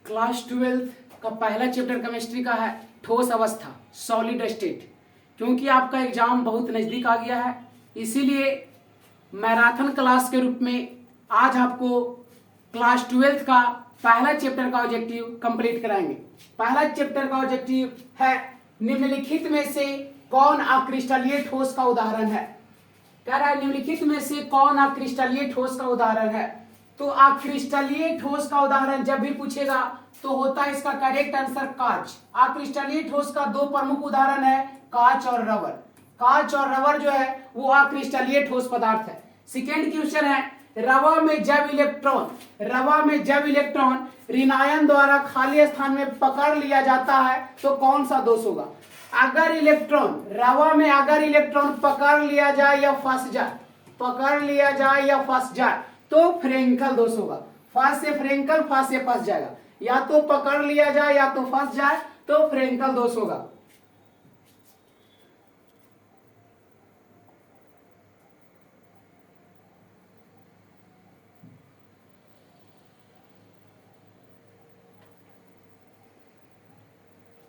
Class 12th का पहला chapter chemistry का है ठोस अवस्था सॉलिड स्टेट। क्योंकि आपका एग्जाम बहुत नज़दीक आ गया है इसीलिए मैराथन क्लास के रूप में आज आपको क्लास 12th का पहला चैप्टर का ऑब्जेक्टिव कंप्लीट कराएंगे। पहला चैप्टर का ऑब्जेक्टिव है निम्नलिखित में से कौन अक्रिस्टलीय ठोस का उदाहरण है। कह रहा है निम्नलिखित में से कौन अक्रिस्टलीय ठोस का उदाहरण है। तो अक्रिस्टलीय ठोस का उदाहरण जब भी पूछेगा तो होता है इसका करेक्ट आंसर कांच। अक्रिस्टलीय ठोस का दो प्रमुख उदाहरण है कांच और रबर। कांच और रबर जो है वो अक्रिस्टलीय ठोस पदार्थ है। सेकेंड क्वेश्चन है रबर में जब इलेक्ट्रॉन ऋणायन द्वारा खाली स्थान में पकड़ लिया जाता है तो कौन सा दोष होगा। अगर इलेक्ट्रॉन पकड़ लिया जाए या फंस जाए तो फ्रेंकल दोष होगा। फंस से फ्रेंकल, फंस से फंस जाएगा। या तो पकड़ लिया जाए या तो फंस जाए तो फ्रेंकल दोष होगा।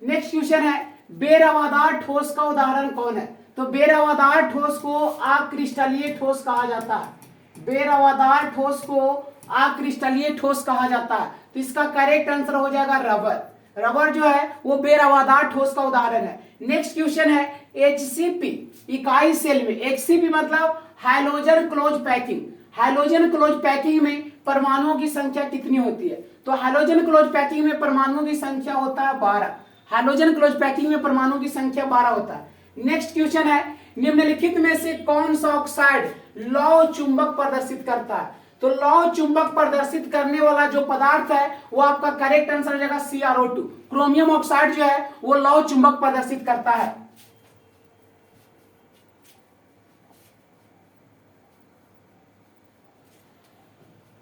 नेक्स्ट क्वेश्चन है बेरवादार ठोस का उदाहरण कौन है। तो बेरवादार ठोस को अक्रिस्टलीय ठोस कहा जाता है। बेरवादार ठोस को अक्रिस्टलीय ठोस कहा जाता है। तो इसका करेक्ट आंसर हो जाएगा रबर। रबर जो है वो बेरवादार ठोस का उदाहरण है। नेक्स्ट क्वेश्चन है HCP इकाई सेल में। HCP मतलब hydrogen close packing. Hydrogen close packing में परमाणुओं की संख्या कितनी होती है। तो हाइड्रोजन क्लोज पैकिंग में परमाणुओं की संख्या होता है 12। हाइड्रोजन क्लोज पैकिंग में परमाणुओं की संख्या 12 होता है। नेक्स्ट क्वेश्चन है निम्नलिखित में से कौन सा ऑक्साइड लौह चुंबक प्रदर्शित करता है। तो लौह चुंबक प्रदर्शित करने वाला जो पदार्थ है वो आपका करेक्ट आंसर हो जाएगा CrO2। क्रोमियम ऑक्साइड जो है वो लौह चुंबक प्रदर्शित करता है।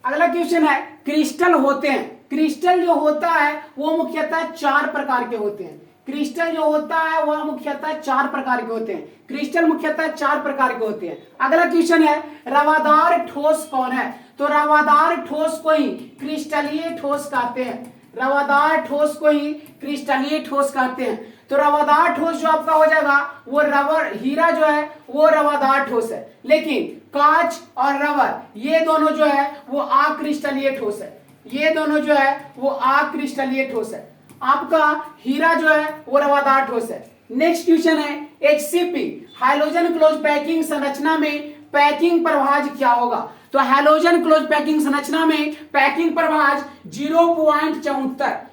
अगला क्वेश्चन है क्रिस्टल होते हैं। क्रिस्टल जो होता है वो मुख्यतः 4 प्रकार के होते हैं। क्रिस्टल जो होता है वह मुख्यतः 4 प्रकार के होते हैं। क्रिस्टल मुख्यतः 4 प्रकार के होते हैं। अगला क्वेश्चन है रवादार ठोस कौन है। तो रवादार ठोस को ही क्रिस्टलीय ठोस कहते हैं। रवादार ठोस को ही क्रिस्टलीय ठोस कहते हैं। तो रवादार ठोस जो आपका हो जाएगा वो रबर, हीरा जो है वो रवादार ठोस है। लेकिन कांच और रबर ये दोनों जो है वो अक्रिस्टलीय ठोस है। ये दोनों जो है वो अक्रिस्टलीय ठोस है। आपका हीरा जो है वो रवादार ठोस है। नेक्स्ट क्वेश्चन है HCP हाइड्रोजन क्लोज पैकिंग संरचना में पैकिंग प्रभाज क्या होगा। तो हाइड्रोजन क्लोज पैकिंग संरचना में पैकिंग प्रभाज 0.74।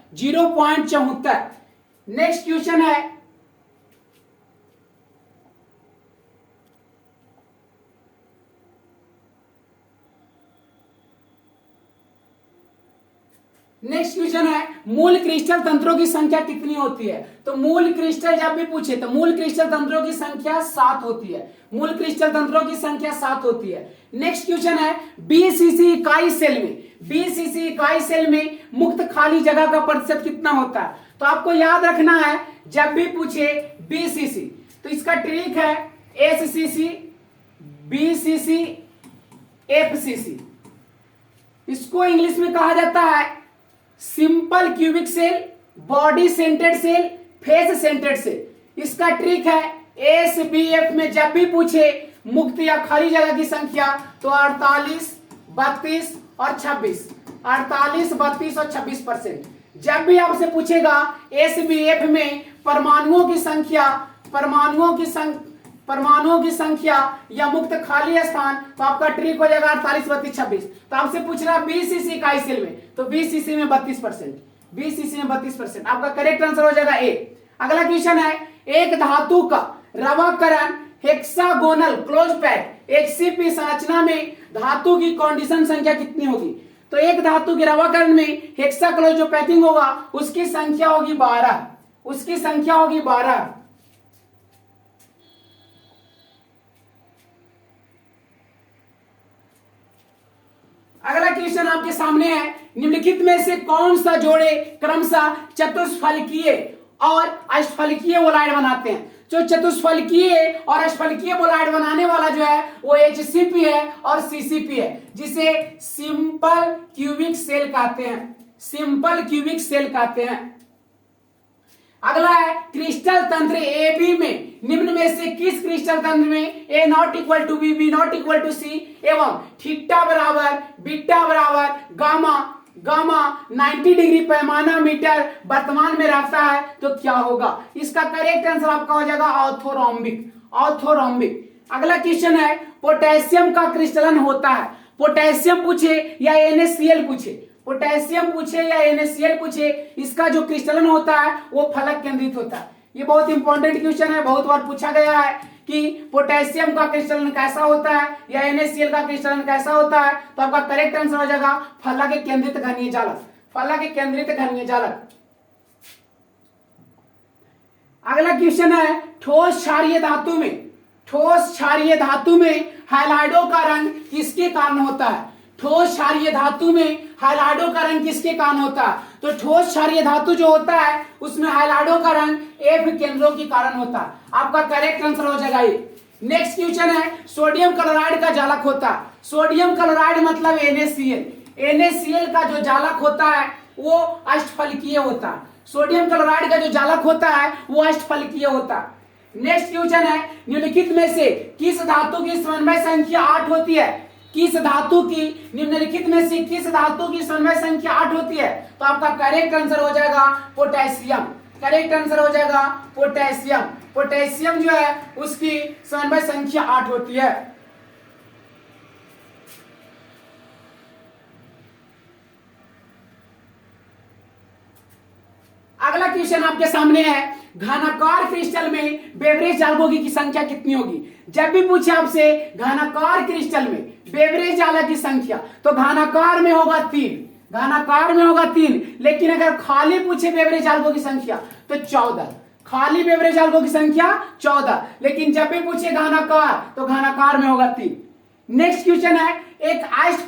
नेक्स्ट क्वेश्चन है मूल क्रिस्टल तंत्रों की संख्या कितनी होती है। तो मूल क्रिस्टल जब भी पूछे तो मूल क्रिस्टल तंत्रों की संख्या 7 होती है। मूल क्रिस्टल तंत्रों की संख्या 7 होती है। नेक्स्ट क्वेश्चन है BCC इकाई सेल में मुक्त खाली जगह का प्रतिशत कितना होता है। तो आपको याद रखना है जब भी पूछे BCC तो इसका ट्रिक है SCC BCC FCC। इसको इंग्लिश में कहा जाता है simple cubic cell, body centred cell, face centred cell. इसका ट्रिक है SBF में जब भी पूछे मुक्त या खाली जगह की संख्या तो 48, 32 और 26। 48, 32 और 26%। जब भी आपसे पूछेगा SBF में परमाणुओं की संख्या या मुक्त खाली स्थान तो आपका ट्रिक हो जाएगा 48, 32, 26। तो आपसे पूछ रहा BCC इकाई सेल में तो BCC में 32%। BCC में 32%। आपका करेक्ट आंसर हो जाएगा A। अगला क्वेश्चन है एक धातु का रवाकरण हेक्सागोनल क्लोज पैक HCP संरचना में धातु की कंडीशन संख्या कितनी होगी। तो एक धातु के रवाकरण में हेक्सा क्लोज जो पैकिंग होगा उसकी संख्या होगी 12। अगला क्वेश्चन आपके सामने है निम्नलिखित में से कौन सा जोड़े क्रमशः चतुष्फलकीय और अष्टफलकीय बोलाइड बनाते हैं। जो चतुष्फलकीय और अष्टफलकीय बोलाइड बनाने वाला जो है वो HCP है और CCP है जिसे सिंपल क्यूबिक सेल कहते हैं। सिंपल क्यूबिक सेल कहते हैं। अगला है क्रिस्टल तंत्र ए बी में निम्न में से किस क्रिस्टल तंत्र में a not equal to b, b not equal to c एवं थीटा बराबर बीटा बराबर गामा गामा 90 डिग्री पैमाना मीटर वर्तमान में रहता है तो क्या होगा? इसका करेक्ट आंसर आपका हो जाएगा ऑर्थोरोम्बिक, ऑर्थोरोम्बिक। अगला क्वेश्चन है पोटेशियम का क्रिस्टलन होता है, पोटेशियम पूछे या NaCl पूछे, पोटेशियम पूछे या NaCl पूछे, इसका जो क्रिस्टलन होता है वो फलक केंद्रित होता है। ये बहुत इंपॉर्टेंट क्वेश्चन है, बहुत बार पूछा गया है कि पोटेशियम का क्रिस्टलन कैसा होता है या NaCl का क्रिस्टलन कैसा होता है, तो आपका करेक्ट आंसर हो जाएगा फलक केंद्रित घनीय जालक, फलक केंद्रित घनीय जालक। अगला क्वेश्चन है ठोस क्षारीय धातु में, ठोस क्षारीय धातु में हैलाइडो का रंग किसके कारण होता है? ठोस क्षारीय धातु में हैलाइडो का रंग किसके कारण होता है? तो ठोस क्षारीय धातु जो होता है उसमें हैलाइडो का रंग F केंद्रों के कारण होता है। आपका करेक्ट आंसर हो जाएगा ये। नेक्स्ट क्वेश्चन है सोडियम क्लोराइड का जालक होता है, सोडियम क्लोराइड मतलब NaCl, NaCl का जो जालक होता है वो अष्टफलकीय होता है, सोडियम क्लोराइड का जो जालक होता है वो अष्टफलकीय होता है। नेक्स्ट क्वेश्चन है निम्नलिखित में से किस धातु की समन्वय संख्या 8 होती है? किस धातु की निम्नलिखित में से किस धातु की समन्वय संख्या 8 होती है? तो आपका करेक्ट आंसर हो जाएगा पोटेशियम, करेक्ट आंसर हो जाएगा पोटेशियम। पोटेशियम जो है उसकी समन्वय संख्या 8 होती है। अगला क्वेश्चन आपके सामने है घनाकार क्रिस्टल में बेवरेज जालकों की संख्या कितनी होगी? जब भी पूछे आपसे घनाकार क्रिस्टल में बेवरेज जालक की संख्या तो घनाकार में होगा 3, घनाकार में होगा 3, लेकिन अगर खाली पूछे बेवरेज जालकों की संख्या तो 14, खाली बेवरेज जालकों की संख्या 14, लेकिन जब भी पूछे घनाकार तो घनाकार में होगा 3। नेक्स्ट क्वेश्चन है एक आइस